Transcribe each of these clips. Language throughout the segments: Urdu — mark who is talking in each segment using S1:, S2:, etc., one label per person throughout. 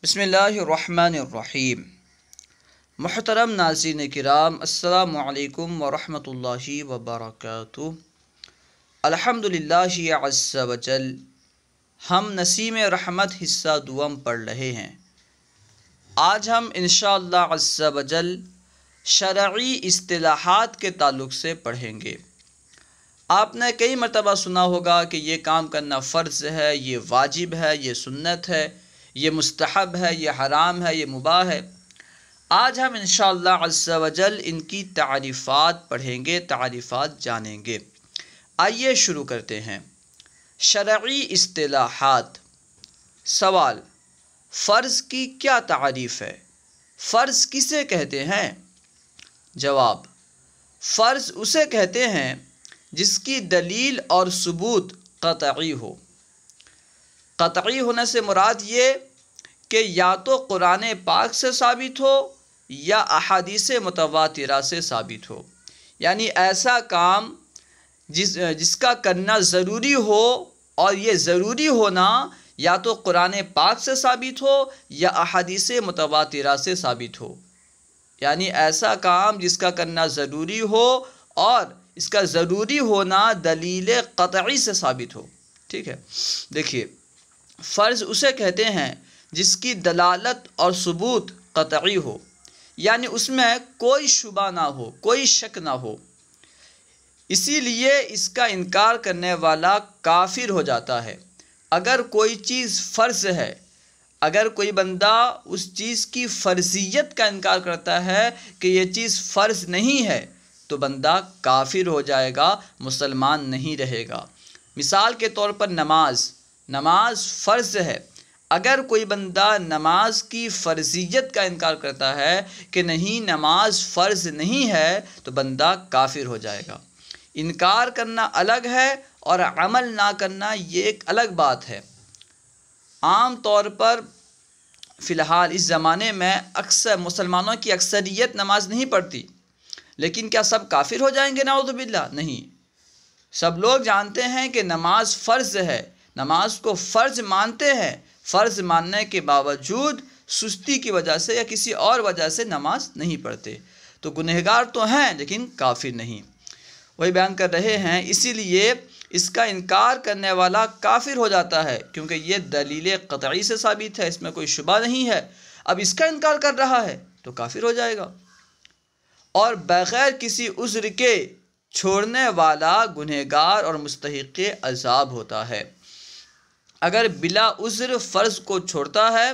S1: بسم اللہ الرحمن الرحیم۔ محترم ناظرین کرام، السلام علیکم ورحمۃ اللہ وبرکاتہ۔ الحمدللہ عز وجل، ہم نسیم رحمت حصہ دوم پڑھ رہے ہیں۔ آج ہم انشاءاللہ عز وجل شرعی اصطلاحات کے تعلق سے پڑھیں گے۔ آپ نے کئی مرتبہ سنا ہوگا کہ یہ کام کرنا فرض ہے، یہ واجب ہے، یہ سنت ہے، یہ مستحب ہے، یہ حرام ہے، یہ مباح ہے۔ آج ہم انشاءاللہ عز وجل ان کی تعریفات پڑھیں گے، تعریفات جانیں گے۔ آئیے شروع کرتے ہیں۔ شرعی اصطلاحات۔ سوال: فرض کی کیا تعریف ہے؟ فرض کسے کہتے ہیں؟ جواب: فرض اسے کہتے ہیں جس کی دلیل اور ثبوت قطعی ہو۔ قطعی ہونے سے مراد یہ کہ یا تو قرآن پاک سے ثابت ہو یا احادیث متواترہ سے ثابت ہو، یعنی ایسا کام جس کا کرنا ضروری ہو، اور یہ ضروری ہونا یا تو قرآن پاک سے ثابت ہو یا احادیث متواترہ سے ثابت ہو، یعنی ایسا کام جس کا کرنا ضروری ہو اور اس کا ضروری ہونا دلیل قطعی سے ثابت ہو۔ ٹھیک ہے، دیکھیے، فرض اسے کہتے ہیں جس کی دلالت اور ثبوت قطعی ہو، یعنی اس میں کوئی شبہ نہ ہو، کوئی شک نہ ہو، اسی لیے اس کا انکار کرنے والا کافر ہو جاتا ہے۔ اگر کوئی چیز فرض ہے، اگر کوئی بندہ اس چیز کی فرضیت کا انکار کرتا ہے کہ یہ چیز فرض نہیں ہے، تو بندہ کافر ہو جائے گا، مسلمان نہیں رہے گا۔ مثال کے طور پر نماز فرض ہے۔ اگر کوئی بندہ نماز کی فرضیت کا انکار کرتا ہے کہ نہیں نماز فرض نہیں ہے، تو بندہ کافر ہو جائے گا۔ انکار کرنا الگ ہے اور عمل نہ کرنا یہ ایک الگ بات ہے۔ عام طور پر فی الحال اس زمانے میں اکثر مسلمانوں کی اکثریت نماز نہیں پڑھتی، لیکن کیا سب کافر ہو جائیں گے؟ نعوذ باللہ، نہیں۔ سب لوگ جانتے ہیں کہ نماز فرض ہے، نماز کو فرض مانتے ہیں، فرض ماننے کے باوجود سستی کی وجہ سے یا کسی اور وجہ سے نماز نہیں پڑھتے، تو گنہگار تو ہیں لیکن کافر نہیں۔ وہی بیان کر رہے ہیں، اسی لیے اس کا انکار کرنے والا کافر ہو جاتا ہے، کیونکہ یہ دلیل قطعی سے ثابت ہے، اس میں کوئی شبہ نہیں ہے۔ اب اس کا انکار کر رہا ہے تو کافر ہو جائے گا۔ اور بغیر کسی عذر کے چھوڑنے والا گنہگار اور مستحق عذاب ہوتا ہے۔ اگر بلا عذر فرض کو چھوڑتا ہے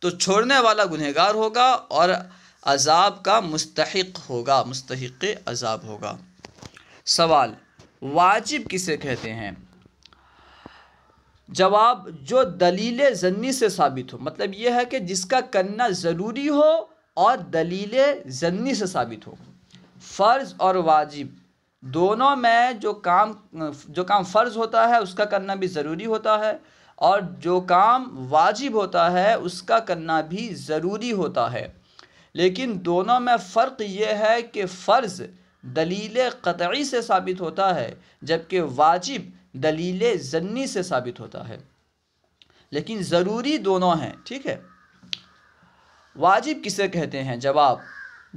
S1: تو چھوڑنے والا گنہگار ہوگا اور عذاب کا مستحق ہوگا، مستحق عذاب ہوگا۔ سوال: واجب کسے کہتے ہیں؟ جواب: جو دلیل ظنی سے ثابت ہو، مطلب یہ ہے کہ جس کا کرنا ضروری ہو اور دلیل ظنی سے ثابت ہو۔ فرض اور واجب دونوں میں جو کام فرض ہوتا ہے اس کا کرنا بھی ضروری ہوتا ہے، اور جو کام واجب ہوتا ہے اس کا کرنا بھی ضروری ہوتا ہے، لیکن دونوں میں فرق یہ ہے کہ فرض دلیل قطعی سے ثابت ہوتا ہے، جبکہ واجب دلیل ظنی سے ثابت ہوتا ہے، لیکن ضروری دونوں ہیں۔ ٹھیک ہے، واجب کسے کہتے ہیں؟ جواب: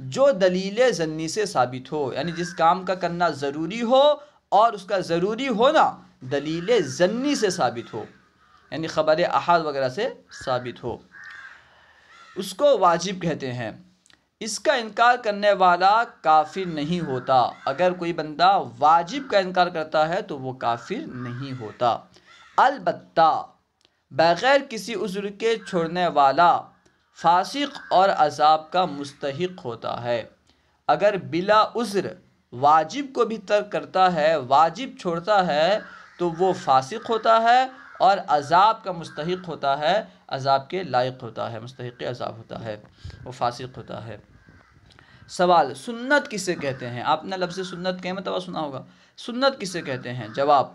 S1: جو دلیل ظنی سے ثابت ہو، یعنی جس کام کا کرنا ضروری ہو اور اس کا ضروری ہونا دلیل ظنی سے ثابت ہو، یعنی خبر احاد وغیرہ سے ثابت ہو، اس کو واجب کہتے ہیں۔ اس کا انکار کرنے والا کافر نہیں ہوتا۔ اگر کوئی بندہ واجب کا انکار کرتا ہے تو وہ کافر نہیں ہوتا۔ البتہ بغیر کسی عذر کے چھوڑنے والا فاسق اور عذاب کا مستحق ہوتا ہے۔ اگر بلا عذر واجب کو بھی ترک کرتا ہے، واجب چھوڑتا ہے، تو وہ فاسق ہوتا ہے اور عذاب کا مستحق ہوتا ہے، عذاب کے لائق ہوتا ہے، مستحق عذاب ہوتا ہے، وہ فاسق ہوتا ہے۔ سوال: سنت کسے کہتے ہیں؟ آپ نے لفظ سنت کئی مرتبہ سنا ہوگا۔ سنت کسے کہتے ہیں؟ جواب: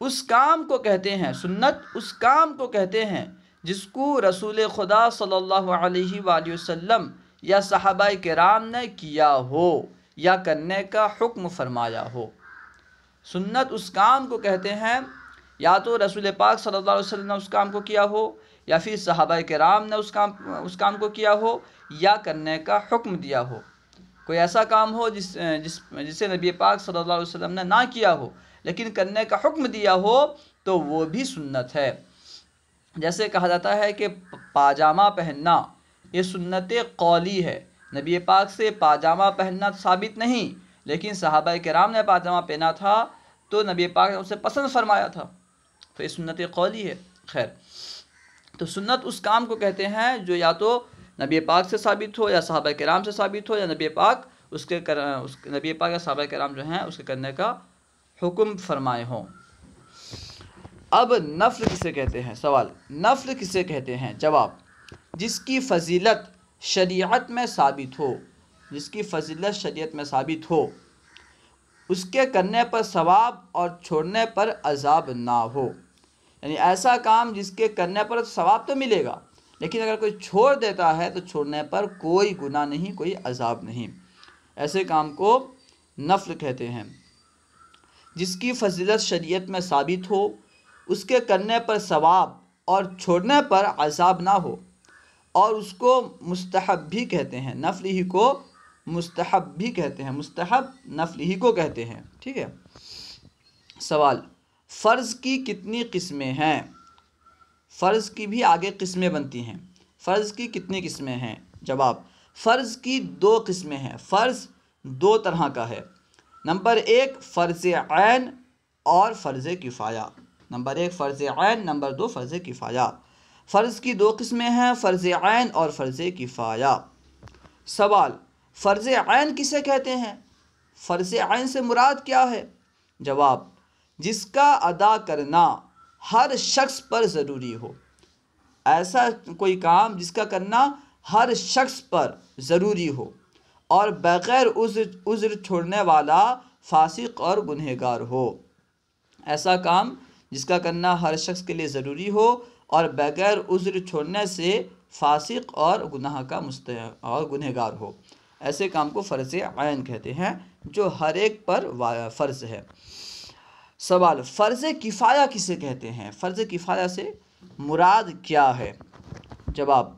S1: اس کام کو کہتے ہیں، سنت اس کام کو کہتے ہیں جس کو رسول خدا صلی اللہ علیہ وآلہ وسلم یا صحابہ کرام نے کیا ہو یا کرنے کا حکم فرمایا ہو۔ سنت اس کام کو کہتے ہیں یا تو رسول پاک صلی اللہ علیہ وسلم نے اس کام کو کیا ہو، یا پھر صحابہ کرام نے اس کام کو کیا ہو یا کرنے کا حکم دیا ہو۔ کوئی ایسا کام ہو جسے نبی پاک صلی اللہ علیہ وسلم نے نہ کیا ہو لیکن کرنے کا حکم دیا ہو تو وہ بھی سنت ہے۔ جیسے کہا جاتا ہے کہ پاجامہ پہننا یہ سنت قولی ہے، نبی پاک سے پاجامہ پہننا ثابت نہیں، لیکن صحابہ کرام نے پاجامہ پہنا تھا تو نبی پاک نے اسے پسند فرمایا تھا، تو یہ سنت قولی ہے۔ خیر، تو سنت اس کام کو کہتے ہیں جو یا تو نبی پاک سے ثابت ہو یا صحابہ کرام سے ثابت ہو، یا نبی پاک یا صحابہ کرام جو ہیں اس کے کرنے کا حکم فرمائے ہوں۔ اب نفل کسے کہتے ہیں؟ سوال، نفل کسے کہتے ہیں؟ جواب، جس کی فضیلت شریعت میں ثابت ہو، جس کی فضیلت شریعت میں ثابت ہو، اس کے کرنے پر ثواب اور چھوڑنے پر عذاب نہ ہو۔ یعنی ایسا کام جس کے کرنے پر ثواب تو ملے گا، لیکن اگر کوئی چھوڑ دیتا ہے تو چھوڑنے پر کوئی گناہ نہیں، کوئی عذاب نہیں، ایسے کام کو نفل کہتے ہیں۔ جس کی فضیلت شریعت میں ثابت ہو، اس کے کرنے پر ثواب اور چھوڑنے پر عذاب نہ ہو، اور اس کو مستحب بھی کہتے ہیں، نفل ہی کو مستحب بھی کہتے ہیں، مستحب نفل ہی کو کہتے ہیں، ٹھیک ہے۔ سوال، فرض کی کتنی قسمیں ہیں؟ فرض کی بھی آگے قسمیں بنتی ہیں، فرض کی کتنی قسمیں ہیں؟ جواب، فرض کی 2 قسمیں ہیں۔ فرض 2 طرح کا ہے۔ نمبر 1 فرض عین اور فرض کفایہ۔ نمبر 1 فرض عین، نمبر 2 فرض کفایہ۔ فرض کی 2 قسمیں ہیں، فرض عین اور فرض کفایہ۔ سوال، فرض عین کسے کہتے ہیں؟ فرض عین سے مراد کیا ہے؟ جواب، جس کا ادا کرنا ہر شخص پر ضروری ہو۔ ایسا کوئی کام جس کا کرنا ہر شخص پر ضروری ہو اور بغیر عذر چھوڑنے والا فاسق اور گنہگار ہو۔ ایسا کام جس کا کرنا ہر شخص کے لیے ضروری ہو اور بغیر عذر چھوڑنے سے فاسق اور گناہ کا اور گنہگار ہو، ایسے کام کو فرض عین کہتے ہیں جو ہر ایک پر فرض ہے۔ سوال، فرض کفایہ کسے کہتے ہیں؟ فرض کفایہ سے مراد کیا ہے؟ جواب،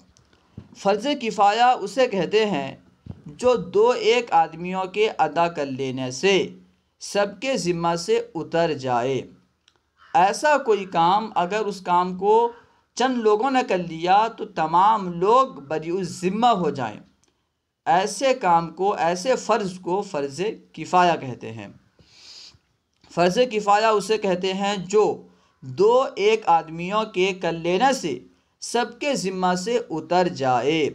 S1: فرض کفایہ اسے کہتے ہیں جو 2 آدمیوں کے ادا کر لینے سے سب کے ذمہ سے اتر جائے۔ ایسا کوئی کام اگر اس کام کو چند لوگوں نے کر لیا تو تمام لوگ بری الذمہ ہو جائیں، ایسے کام کو، ایسے فرض کو فرض کفایہ کہتے ہیں۔ فرض کفایہ اسے کہتے ہیں جو 2 آدمیوں کے کر لینے سے سب کے ذمہ سے اتر جائے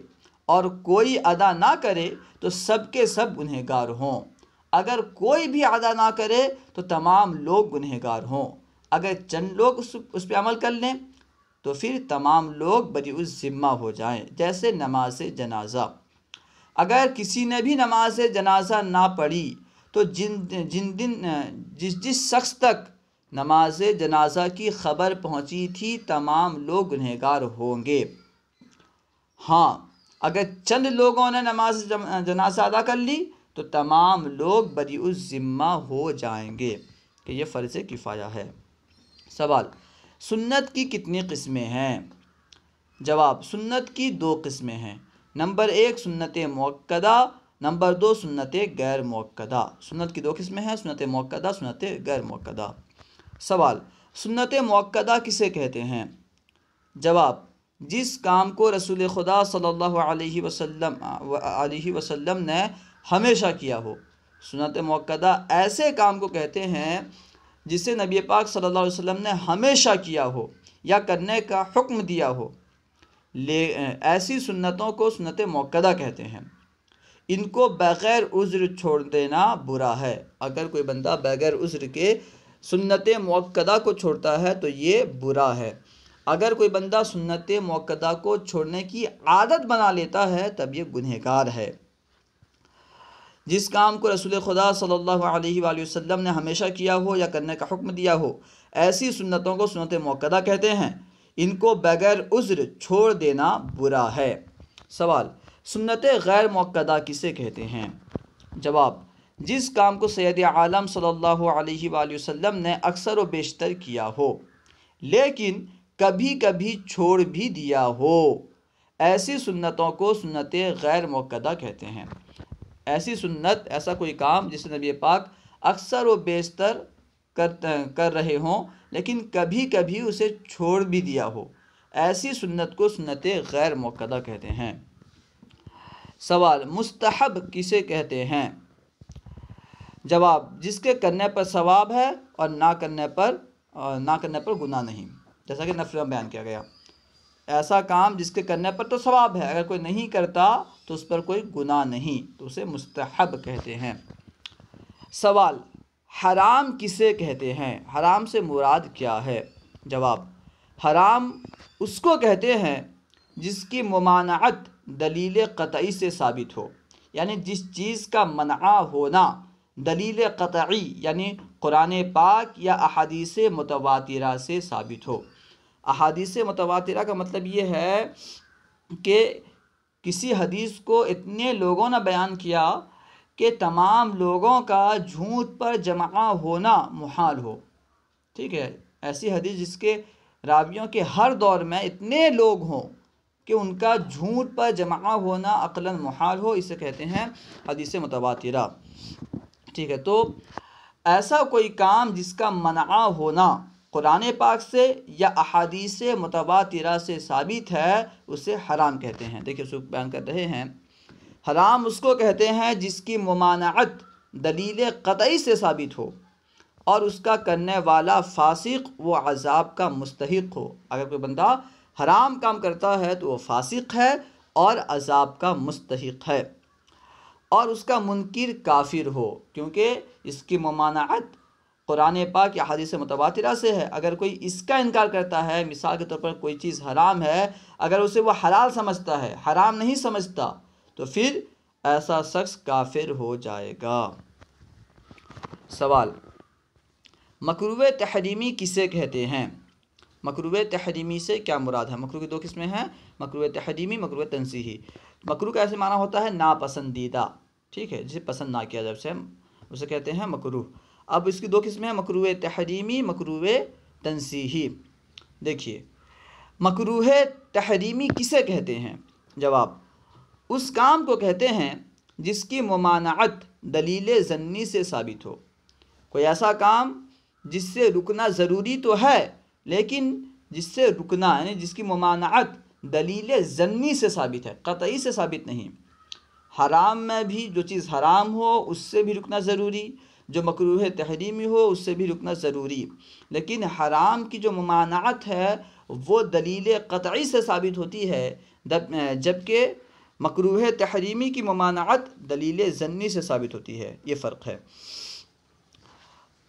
S1: اور کوئی ادا نہ کرے تو سب کے سب گنہگار ہوں۔ اگر کوئی بھی ادا نہ کرے تو تمام لوگ گنہگار ہوں۔ اگر چند لوگ اس پہ عمل کر لیں تو پھر تمام لوگ بری الذمہ ہو جائیں، جیسے نماز جنازہ۔ اگر کسی نے بھی نماز جنازہ نہ پڑھی تو جس شخص تک نماز جنازہ کی خبر پہنچی تھی تمام لوگ گنہگار ہوں گے۔ ہاں، اگر چند لوگوں نے نماز جنازہ ادا کر لی تو تمام لوگ بری الذمہ ہو جائیں گے، کہ یہ فرض کفایہ ہے۔ سوال، سنت کی کتنی قسمیں ہیں؟ جواب، سنت کی 2 قسمیں ہیں۔ نمبر 1 سنت مؤکدہ، نمبر 2 سنت غیر مؤکدہ۔ سنت کی 2 قسمیں ہیں، سنت مؤکدہ، سنت غیر مؤکدہ۔ سوال، سنت مؤکدہ کسے کہتے ہیں؟ جواب، جس کام کو رسول خدا صلی اللہ علیہ وسلم نے ہمیشہ کیا ہو۔ سنت مؤکدہ ایسے کام کو کہتے ہیں جسے نبی پاک صلی اللہ علیہ وسلم نے ہمیشہ کیا ہو یا کرنے کا حکم دیا ہو، ایسی سنتوں کو سنت مؤکدہ کہتے ہیں۔ ان کو بغیر عذر چھوڑ دینا برا ہے۔ اگر کوئی بندہ بغیر عذر کے سنت مؤکدہ کو چھوڑتا ہے تو یہ برا ہے۔ اگر کوئی بندہ سنت مؤکدہ کو چھوڑنے کی عادت بنا لیتا ہے تب یہ گنہگار ہے۔ جس کام کو رسول خدا صلی اللہ علیہ وآلہ وسلم نے ہمیشہ کیا ہو یا کرنے کا حکم دیا ہو، ایسی سنتوں کو سنت مؤکدہ کہتے ہیں۔ ان کو بغیر عذر چھوڑ دینا برا ہے۔ سوال، سنت غیر مؤکدہ کسے کہتے ہیں؟ جواب، جس کام کو سید عالم صلی اللہ علیہ وآلہ وسلم نے اکثر و بیشتر کیا ہو لیکن کبھی کبھی چھوڑ بھی دیا ہو، ایسی سنتوں کو سنت غیر موقدہ کہتے ہیں۔ ایسی سنت، ایسا کوئی کام جس نبی پاک اکثر و بیشتر کر رہے ہوں لیکن کبھی کبھی اسے چھوڑ بھی دیا ہو، ایسی سنت کو سنت غیر موقدہ کہتے ہیں۔ سوال، مستحب کسے کہتے ہیں؟ جواب، جس کے کرنے پر ثواب ہے اور نہ کرنے پر گناہ نہیں، جیسا کہ نفل میں بیان کیا گیا۔ ایسا کام جس کے کرنے پر تو ثواب ہے، اگر کوئی نہیں کرتا تو اس پر کوئی گناہ نہیں، تو اسے مستحب کہتے ہیں۔ سوال، حرام کسے کہتے ہیں؟ حرام سے مراد کیا ہے؟ جواب، حرام اس کو کہتے ہیں جس کی ممانعت دلیل قطعی سے ثابت ہو، یعنی جس چیز کا منع ہونا دلیل قطعی یعنی قرآن پاک یا احادیث متواترہ سے ثابت ہو۔ احادیث متواترہ کا مطلب یہ ہے کہ کسی حدیث کو اتنے لوگوں نے بیان کیا کہ تمام لوگوں کا جھوٹ پر جمع ہونا محال ہو، ٹھیک ہے، ایسی حدیث جس کے راویوں کے ہر دور میں اتنے لوگ ہوں کہ ان کا جھوٹ پر جمع ہونا عقلاً محال ہو، اسے کہتے ہیں حدیث متواترہ، ٹھیک ہے۔ تو ایسا کوئی کام جس کا منع ہونا قرآن پاک سے یا احادیث متواترہ سے ثابت ہے اسے حرام کہتے ہیں۔ دیکھیے اس کو بیان کر رہے ہیں، حرام اس کو کہتے ہیں جس کی ممانعت دلیل قطعی سے ثابت ہو اور اس کا کرنے والا فاسق و عذاب کا مستحق ہو۔ اگر کوئی بندہ حرام کام کرتا ہے تو وہ فاسق ہے اور عذاب کا مستحق ہے، اور اس کا منکر کافر ہو، کیونکہ اس کی ممانعت قرآن پاک یا حدیث متواترہ سے ہے۔ اگر کوئی اس کا انکار کرتا ہے، مثال کے طور پر کوئی چیز حرام ہے، اگر اسے وہ حلال سمجھتا ہے، حرام نہیں سمجھتا، تو پھر ایسا شخص کافر ہو جائے گا۔ سوال، مکروہ تحریمی کسے کہتے ہیں؟ مکروہ تحریمی سے کیا مراد ہے؟ مکروہ کی دو قسمیں ہیں، مکروہ تحریمی، مکروہ تنزیہی۔ مکروہ کا ایسے معنی ہوتا ہے ناپسندیدہ، ٹھیک ہے، جسے پسند نہ کیا جائے اسے کہتے ہیں مکروہ۔ اب اس کی دو قسمیں ہیں، مکروہ تحریمی، مکروہ تنزیہی۔ دیکھیے، مکروہ تحریمی کسے کہتے ہیں؟ جواب، اس کام کو کہتے ہیں جس کی ممانعت دلیل ظنی سے ثابت ہو۔ کوئی ایسا کام جس سے رکنا ضروری تو ہے لیکن جس سے رکنا یعنی جس کی ممانعت دلیل ظنی سے ثابت ہے، قطعی سے ثابت نہیں۔ حرام میں بھی جو چیز حرام ہو اس سے بھی رکنا ضروری، جو مکروہ تحریمی ہو اس سے بھی رکنا ضروری، لیکن حرام کی جو ممانعت ہے وہ دلیل قطعی سے ثابت ہوتی ہے، جبکہ مکروہ تحریمی کی ممانعت دلیل ظنی سے ثابت ہوتی ہے، یہ فرق ہے۔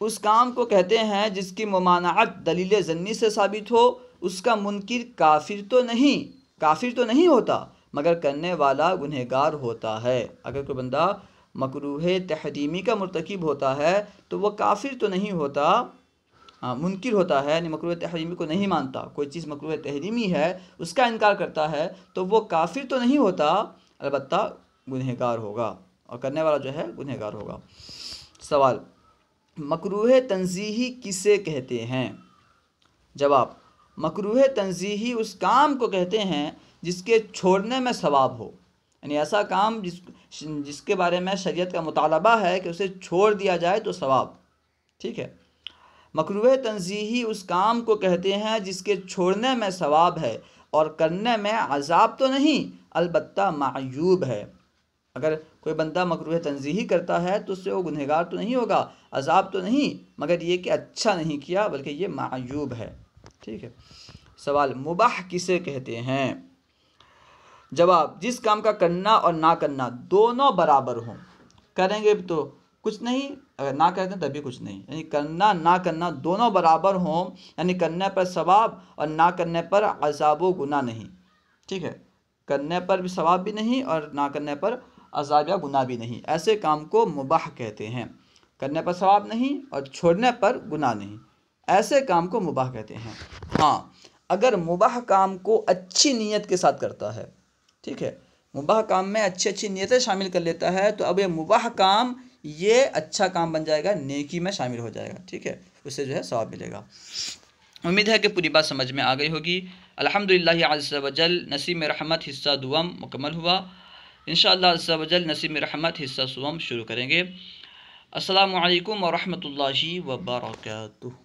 S1: اس کام کو کہتے ہیں جس کی ممانعت دلیل ظنی سے ثابت ہو، اس کا منکر کافر تو نہیں ہوتا مگر کرنے والا گنہگار ہوتا ہے۔ اگر کوئی بندہ مکروہ تحریمی کا مرتکب ہوتا ہے تو وہ کافر تو نہیں ہوتا، منکر ہوتا ہے، یعنی مکروہ تحریمی کو نہیں مانتا، کوئی چیز مکروہ تحریمی ہے اس کا انکار کرتا ہے تو وہ کافر تو نہیں ہوتا، البتہ گنہگار ہوگا، اور کرنے والا جو ہے گنہگار ہوگا۔ سوال، مکروہ تنزیہی کسے کہتے ہیں؟ جواب، مکروہ تنزیہی اس کام کو کہتے ہیں جس کے چھوڑنے میں ثواب ہو، یعنی ایسا کام جس کے بارے میں شریعت کا مطالبہ ہے کہ اسے چھوڑ دیا جائے تو ثواب، ٹھیک ہے۔ مکروہ تنزیہی اس کام کو کہتے ہیں جس کے چھوڑنے میں ثواب ہے اور کرنے میں عذاب تو نہیں، البتہ معیوب ہے۔ اگر کوئی بندہ مکروہ تنزیہی کرتا ہے تو اس سے وہ گنہگار تو نہیں ہوگا، عذاب تو نہیں، مگر یہ کہ اچھا نہیں کیا بلکہ یہ معیوب ہے، ٹھیک ہے۔ سوال، مباح کسے کہتے ہیں؟ جواب، جس کام کا کرنا اور نہ کرنا دونوں برابر ہوں، کریں گے تو کچھ نہیں، اگر نہ کرتے ہیں تب بھی کچھ نہیں، یعنی کرنا نہ کرنا دونوں برابر ہوں، یعنی کرنے پر ثواب اور نہ کرنے پر عذاب و گناہ نہیں، ٹھیک ہے، کرنے پر بھی ثواب بھی نہیں اور نہ کرنے پر عذاب یا گناہ بھی نہیں، ایسے کام کو مباح کہتے ہیں، کرنے پر ثواب نہیں اور چھوڑنے پر گناہ نہیں، ایسے کام کو مباح کہتے ہیں۔ ہاں، اگر مباح کام کو اچھی نیت کے ساتھ کرتا ہے، ٹھیک ہے، مباح کام میں اچھی نیتیں شامل کر لیتا ہے تو اب یہ مباح کام یہ اچھا کام بن جائے گا، نیکی میں شامل ہو جائے گا، ٹھیک ہے، اس سے جو ہے ثواب ملے گا۔ امید ہے کہ پوری بات سمجھ میں آ گئی ہوگی۔ الحمدللہ عز و جل نسیم رحمت حصہ دوم مکمل ہوا۔ انشاءاللہ عز و جل نسیم رحمت حصہ سوم شروع کریں گے۔ السلام علیکم ورحمۃ اللہ وبرکاتہ۔